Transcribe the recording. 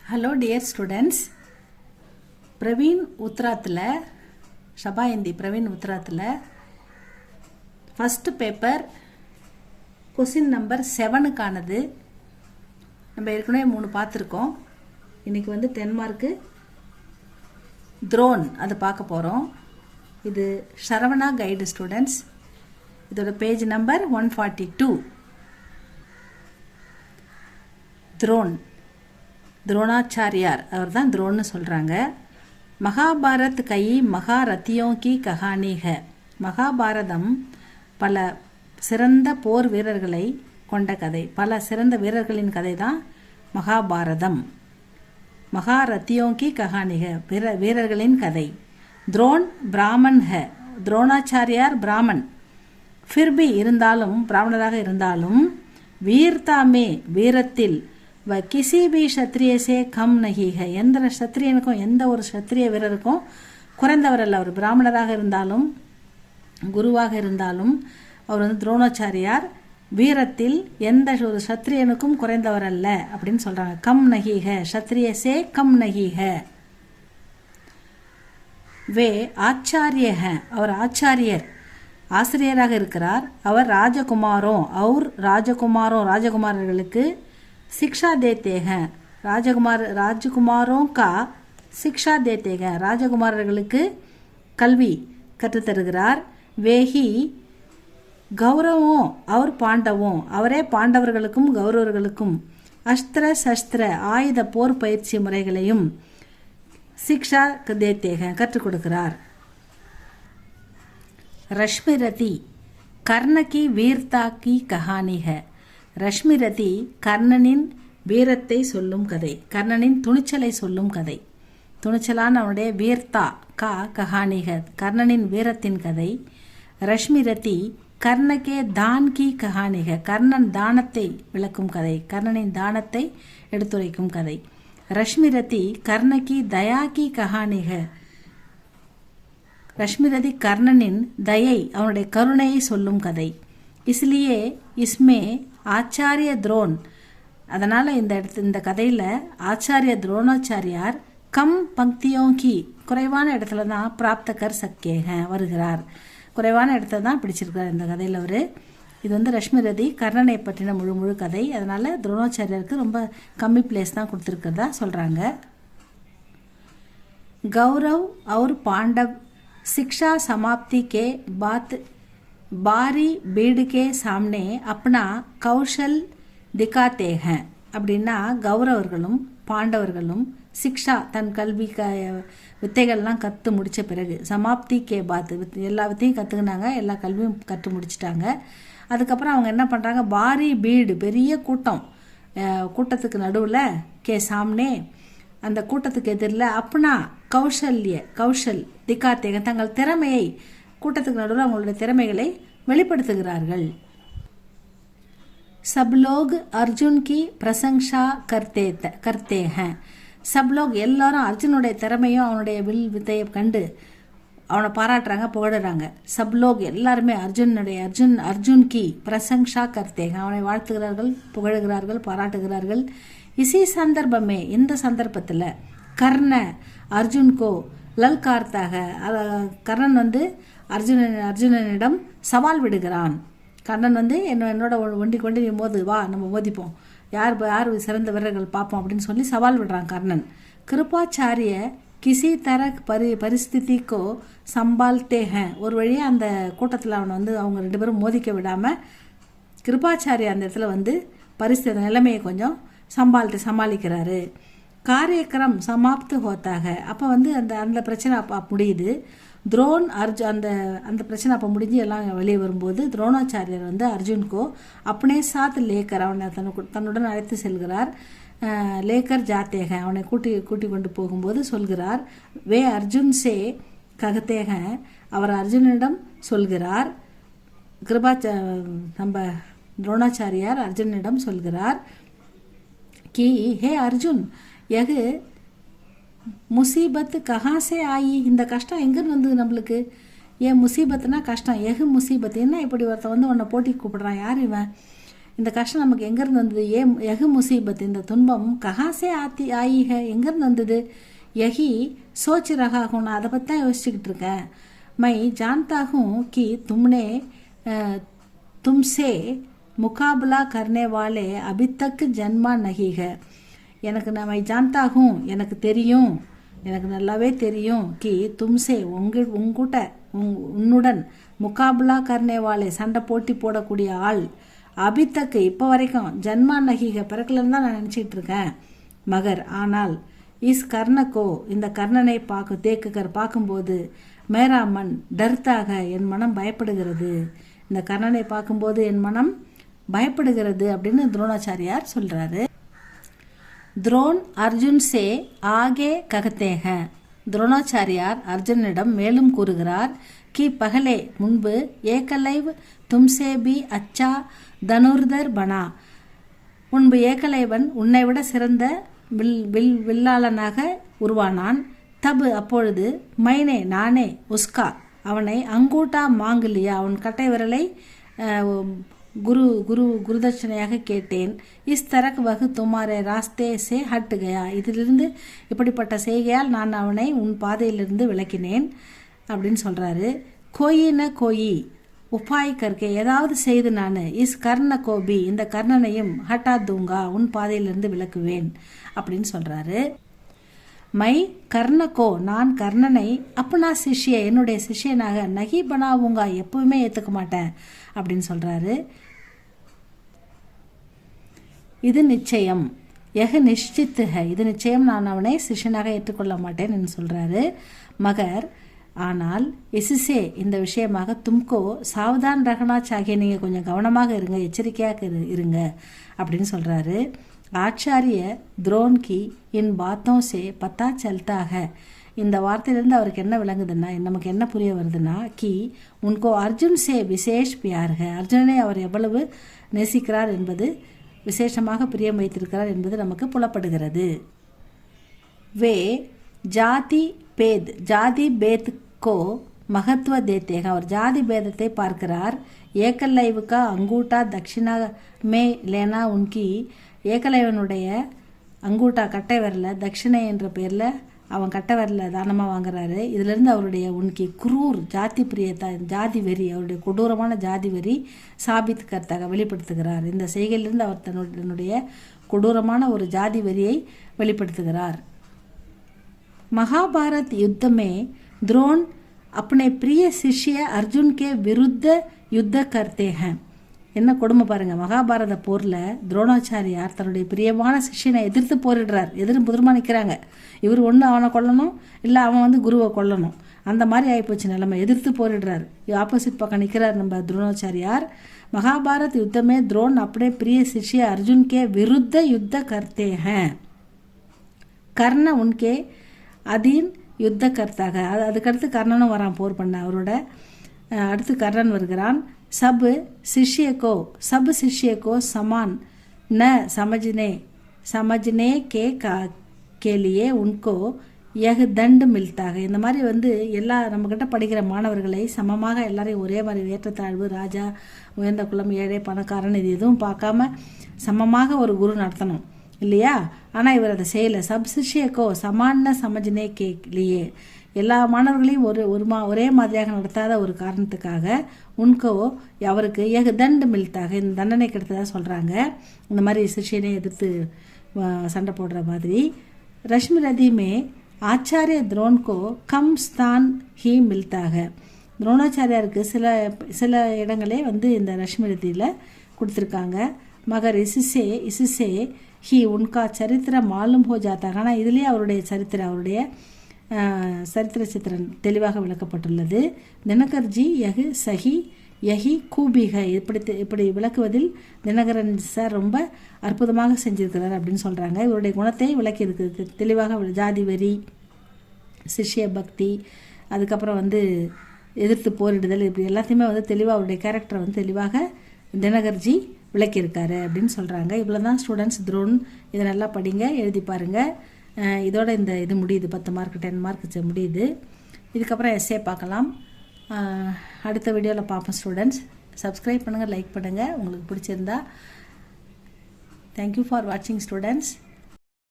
Hello dear students. Praveen Uttarathila Shabayindi Praveen Uttarathila first paper question number 7 கானது நம்ம ஏற்கனவே 3 பார்த்திருக்கோம். இன்னைக்கு வந்து 10 மார்க் drone அது பார்க்க போறோம். இது ஷரவணா கைடு ஸ்டூடண்ட்ஸ். இதோட பேஜ் நம்பர் 142. drone द्रोणाचार्यार और தான் द्रोण சொல்றாங்க. महाभारत कई महारथियों की कहानी है. மகாபாரதம் பல சிறந்த போர் வீரர்களை கொண்ட கதை. பல சிறந்த வீரர்களின் கதை தான் மகாபாரதம். महारथियों की कहानी है. வீரர்களின் கதை. द्रोण ब्राह्मण है. द्रोणाचार्यार ब्राह्मण. फिर भी இருந்தாலும் பிராமணராக இருந்தாலும் वीरता में வீரத்தில் वह किसी भी क्षत्रिय से कम नहीं है. எந்த क्षत्रियனுக்கும் எந்த ஒரு क्षत्रिय வீரருக்கும் குறைந்தவர் அல்ல. அவர் பிராமணராக இருந்தாலும் குருவாக இருந்தாலும் அவர் வந்து துரோணாச்சாரியார் வீரத்தில் எந்த ஒரு क्षत्रियனுக்கும் குறைந்தவர் அல்ல அப்படின்னு சொல்றாங்க. கம் நஹி है क्षत्रिय से कम नहीं है. वे आचार्य हैं. அவர் ஆச்சாரியர் ஆசிரியராக இருக்கிறார். அவர் ராஜகுமாரர்களுக்கு शिक्षा देते हैं. राजकुमारों का शिक्षा देते हैं. ராஜகுமாரர்களுக்கு கல்வி கற்றுத்தருகிறார். வேஹி கௌரவம் அவர் பாண்டவும் அவரே பாண்டவர்களுக்கும் கௌரவர்களுக்கும் அஸ்திர சஸ்திர ஆயுத போர் பயிற்சி முறைகளையும் शिक्षा देते हैं கற்றுக் கொடுக்கிறார். रश्मिरथी कर्ण की वीरता की कहानी है. ரஷ்மிரதி கர்ணனின் வீரத்தை சொல்லும் கதை. கர்ணனின் துணிச்சலை சொல்லும் கதை. துணிச்சலான அவனுடைய வீர்த்தா கா கஹானிக கர்ணனின் வீரத்தின் கதை. ரஷ்மிரதி கர்ணகே தான் கி கஹானிக கர்ணன் தானத்தை விளக்கும் கதை. கர்ணனின் தானத்தை எடுத்துரைக்கும் கதை. ரஷ்மிரதி கர்ணகி தயா கி கஹானிக ரஷ்மிரதி கர்ணனின் தயை அவனுடைய கருணையை சொல்லும் கதை. इसलिए इसमें ஆச்சாரிய द्रोण அதனால் இந்த கதையில் ஆச்சாரிய துரோணாச்சாரியார் கம் பங்கியோं की குறைவான இடத்துல தான் பிராப்த கர் சக்கே வருகிறார். குறைவான இடத்துல தான் பிடிச்சிருக்கிறார் இந்த கதையில் அவர். இது வந்து ரஷ்மிரதி கர்ணனை பற்றின முழு கதை. அதனால் துரோணாச்சாரியாருக்கு ரொம்ப கம்மி பிளேஸ் தான் கொடுத்துருக்கிறதா சொல்கிறாங்க. गौरव और पांडव शिक्षा समाप्ति के बाद बारी भीड़ के सामने अपना कौशल दिखाते हैं. அப்படின்னா கௌரவர்களும் பாண்டவர்களும் சிக்ஷா தன் கல்வி வித்தைகள்லாம் கற்று முடித்த பிறகு சமாப்தி கே பாத் எல்லா வித்தையும் கற்றுக்கினாங்க. எல்லா கல்வியும் கற்று முடிச்சிட்டாங்க. அதுக்கப்புறம் அவங்க என்ன பண்ணுறாங்க, பாரி பீடு பெரிய கூட்டத்துக்கு நடுவில் கே சாம்னே அந்த கூட்டத்துக்கு எதிரில் அப்பனா கௌஷல் திக்காத்தேக தங்கள் திறமையை கூட்டத்துக்கு நடுவில் அவங்களுடைய திறமைகளை வெளிப்படுத்துகிறார்கள். सब लोग अर्जुन की प्रशंसा करते हैं. सब लोग எல்லாரும் அர்ஜுனுடைய திறமையும் அவனுடைய வில் வித்தையை கண்டு அவனை பாராட்டுறாங்க, புகழுறாங்க. सब लोग எல்லாருமே अर्जुन की प्रशंसा करते हैं அவனை வாழ்த்துகிறார்கள், புகழுகிறார்கள், பாராட்டுகிறார்கள். इसी संदर्भ में இந்த சந்தர்ப்பத்தில் கர்ண அர்ஜுன்கோ லல்கார்த்தாக கர்ணன் வந்து அர்ஜுனனிடம் சவால் விடுகிறான். கர்ணன் வந்து என்னோட ஒண்டிக்கு நீ மோது வா, நம்ம மோதிப்போம், யார் சிறந்த வீரர்கள் பார்ப்போம் அப்படின்னு சொல்லி சவால் விடுறான் கர்ணன். கிருபாச்சாரிய கிசி தர பரிஸ்திதிக்கோ சம்பால்தே ஹேன் ஒரு வழியாக அந்த கூட்டத்தில் அவனை வந்து அவங்க 2 பேரும் மோதிக்க விடாமல் கிருபாச்சாரிய அந்த இடத்துல வந்து பரிஸ்திதி நிலைமையை கொஞ்சம் சமாளிக்கிறாரு. காரியக்கிரம் சமாப்து ஹோத்தாக அப்போ வந்து அந்த பிரச்சனை முடியுது. द्रोण அந்த பிரச்சனை அப்போ முடிஞ்சு எல்லாம் வெளியே வரும்போது துரோணாச்சாரியர் வந்து அர்ஜுன்கோ अपने साथ लेकर அவனை தன்னுடன் அழைத்து செல்கிறார். லேக்கர் ஜாத்தேக அவனை கூட்டி கொண்டு போகும்போது சொல்கிறார். வே அர்ஜுன் சே ககத்தேக அவர் அர்ஜுனிடம் சொல்கிறார். நம்ம துரோணாச்சாரியார் அர்ஜுனிடம் சொல்கிறார் कि हे अर्जुन यह முசீபத் கஹாசே ஆயி இந்த கஷ்டம் எங்கேருந்து வந்தது நம்மளுக்கு? ஏன் முசீபத்துனா கஷ்டம், எகு முசீபத் என்ன இப்படி ஒருத்தன் வந்து உன்னை போட்டி கூப்பிடுறான், யார் இவன்? இந்த கஷ்டம் நமக்கு எங்கேருந்து வந்தது? யகு முசீபத், இந்த துன்பம் கஹாசே ஆயிக, எங்கேருந்து வந்தது? யகி சோச் ரஹா ஹூ, நான் அதை பற்றி தான் யோசிச்சுக்கிட்டு இருக்கேன். மை ஜான்தா ஹூ கி தும்சே முகாபலா கர்னே வாலே அபி தக் ஜன்மா நஹி ஹை. மை ஜான்தா ஹூ, எனக்கு தெரியும், எனக்கு நல்லாவே தெரியும். கி தும்சே, உன்னுடன் முகாபலா கர்னே வாலே, சண்டை போட்டி போடக்கூடிய ஆள், அபித்தக்கு இப்போ வரைக்கும் ஜன்மா நகிக பிறக்கலன்னு தான் நான் நினச்சிக்கிட்டு இருக்கேன். மகர், ஆனால் இஸ் கர்ணக்கோ, இந்த கர்ணனை பார்க்கும்போது மேரா மன் டர்த்தாக, என் மனம் பயப்படுகிறது. இந்த கர்ணனை பார்க்கும்போது என் மனம் பயப்படுகிறது அப்படின்னு துரோணாச்சாரியார் சொல்கிறாரு. துரோன் அர்ஜுன் சே ஆகே ககத்தேக, துரோணாச்சாரியார் அர்ஜுனிடம் மேலும் கூறுகிறார். கி பகலே, முன்பு ஏகலைவ் தும்சே பி அச்சா தனுர்தர் பனா, முன்பு ஏகலைவன் உன்னை விட சிறந்த வில்லாளனாக உருவானான். தபு, அப்பொழுது மைனே, நானே, உஸ்கா, அவனை அங்கூட்டா மாங்குலியா, அவன் கட்டை விரலை குருதட்சணையாக கேட்டேன். இஸ் தரக் வகு துமாரே ராஸ்தே சே ஹட் கயா, இதிலிருந்து இப்படிப்பட்ட செய்கையால் நான் அவனை உன் பாதையிலிருந்து விலக்கினேன் அப்படின்னு சொல்கிறாரு. கோயின கோயி உபாய் கற்கே, ஏதாவது செய்து நான் இஸ் கர்ண கோபி, இந்த கர்ணனையும் ஹட்டா தூங்கா, உன் பாதையிலிருந்து விலக்குவேன் அப்படின்னு சொல்கிறாரு. மை கர்ணக்கோ, நான் கர்ணனை அப்பனா சிஷ்ய, என்னுடைய சிஷ்யனாக நகி பனாவுங்கா, எப்பவுமே ஏற்றுக்க மாட்டேன் அப்படின்னு சொல்கிறாரு. இது நிச்சயம், நிஷ்டித்து ஹை, இது நிச்சயம், நான் அவனை சிஷ்யனாக ஏற்றுக்கொள்ள மாட்டேன் என்று சொல்கிறாரு. மகர், ஆனால் இசுசே, இந்த விஷயமாக தும்கோ சாவதான் ரகனா சாகிய, நீங்கள் கொஞ்சம் கவனமாக இருங்க, எச்சரிக்கையாக இருங்க அப்படின்னு சொல்கிறாரு. ஆச்சாரிய துரோன் கி இன் பாத்தோம் சே பத்தா சல்தாக, இந்த வார்த்தையிலேருந்து அவருக்கு என்ன விளங்குதுன்னா, நமக்கு என்ன புரிய வருதுன்னா, கி உன்கோ அர்ஜுன் சே விசேஷ் பியார்க, அர்ஜுனனை அவர் எவ்வளவு நேசிக்கிறார் என்பது, விசேஷமாக பிரியம் வைத்திருக்கிறார் என்பது நமக்கு புலப்படுகிறது. வே ஜாதி பேத் கோ மகத்துவ தேத்தேக, அவர் ஜாதி பேதத்தை பார்க்கிறார். ஏகலைவுக்கா அங்கூட்டா தட்சிணா மே லேனா உன்கி, ஏகலைவனுடைய அங்கூட்டா கட்டை வரல தட்சிணை என்ற பேரில் அவன் கட்டை வரல தானமாக வாங்குறாரு. இதிலிருந்து அவருடைய உன்கி குரூர் ஜாதி பிரியத்தா, ஜாதி வெறி, அவருடைய கொடூரமான ஜாதி வெறி சாபித் கர்த்தாக வெளிப்படுத்துகிறார். இந்த செய்கையிலிருந்து அவர் தன்னுடைய கொடூரமான ஒரு ஜாதி வெறியை வெளிப்படுத்துகிறார். महाभारत युद्ध में द्रोण अपने प्रिय शिष्य अर्जुन के विरुद्ध युद्ध करते हैं. என்ன கொடுமை பாருங்க, மகாபாரத போரில் துரோணாச்சாரியார் தன்னுடைய பிரியமான சிஷ்யனை எதிர்த்து போரிடுறார். புதிரமாக நிற்கிறாங்க. இவர் ஒன்று அவனை கொல்லணும், இல்லை அவன் குருவை கொல்லணும், அந்த மாதிரி ஆகிப்போச்சு நிலைமை. எதிர்த்து போரிடுறார், ஆப்போசிட் பக்கம் நிற்கிறார் நம்ம துரோணாச்சாரியார். மகாபாரத் யுத்தமே द्रोण अपने प्रिय शिष्य अर्जुन के विरुद्ध युद्ध करते हैं. கர்ண உன்கே அதீன் யுத்த கர்த்தாக, அதுக்கடுத்து கர்ணனும் வரான் போர் பண்ண. அவரோட அடுத்து கர்ணன் வருகிறான். சப் சிஷ்யக்கோ சமான் ந சமஜ்னே கே லியே உன்கோ யஹ் தண்ட் மில்தாக. இந்த மாதிரி எல்லா நம்மக்கிட்ட படிக்கிற மாணவர்களை சமமாக எல்லாரையும் ஒரே மாதிரி ஏற்றத்தாழ்வு, ராஜா, உயர்ந்த குலம், ஏழை, பணக்காரன், இது எதுவும் பார்க்காம சமமாக ஒரு குரு நடத்தணும் இல்லையா? ஆனால் இவர் அதை செய்யலை. சப் சிஷ்யக்கோ சமான சமஜ்னே கே லியே, எல்லா மாணவர்களையும் ஒரே மாதிரியாக நடத்தாத ஒரு காரணத்துக்காக உன்கோ அவருக்கு ஏக தண்டு மில்தாக, இந்த தண்டனை கிடைத்ததாக சொல்கிறாங்க. இந்த மாதிரி சிஷ்யனை எதிர்த்து சண்டை போடுற மாதிரி. ரஷ்மி ரதிமே ஆச்சாரிய துரோன்கோ கம் ஸ்தான் ஹி மில்தாக, துரோணாச்சாரியாருக்கு சில இடங்களே இந்த ரஷ்மி ரதியில் கொடுத்துருக்காங்க. மகர் இசுசே ஹி உன்கா சரித்திர மாலும் ஹோ ஜாத்தாக, ஆனால் இதுலேயே அவருடைய அவருடைய சரித்திர சித்திரன் தெளிவாக விளக்கப்பட்டுள்ளது. தினகர்ஜி யஹி கூபிக, இப்படி விளக்குவதில் தினகரன் சார் ரொம்ப அற்புதமாக செஞ்சிருக்கிறார் அப்படின்னு சொல்கிறாங்க. இவருடைய குணத்தை விளக்கி இருக்குது தெளிவாக. ஜாதி வெறி, சிஷ்ய பக்தி, அதுக்கப்புறம் எதிர்த்து போரிடுதல், இப்படி எல்லாத்தையுமே தெளிவாக அவருடைய கேரக்டரை தெளிவாக தினகர்ஜி விளக்கியிருக்காரு அப்படின்னு சொல்கிறாங்க. இவ்வளோ தான் ஸ்டூடெண்ட்ஸ் துரோன். இதை நல்லா படிங்க, எழுதி பாருங்கள். இதோட இது முடியுது. 10 மார்க் 10 மார்க் முடியுது. இதுக்கப்புறம் எஸ்ஏ பார்க்கலாம். அடுத்த வீடியோவில் பார்ப்போம் ஸ்டூடெண்ட்ஸ். சப்ஸ்கிரைப் பண்ணுங்கள், லைக் பண்ணுங்கள். உங்களுக்கு பிடிச்சிருந்தா Thank you for watching, students.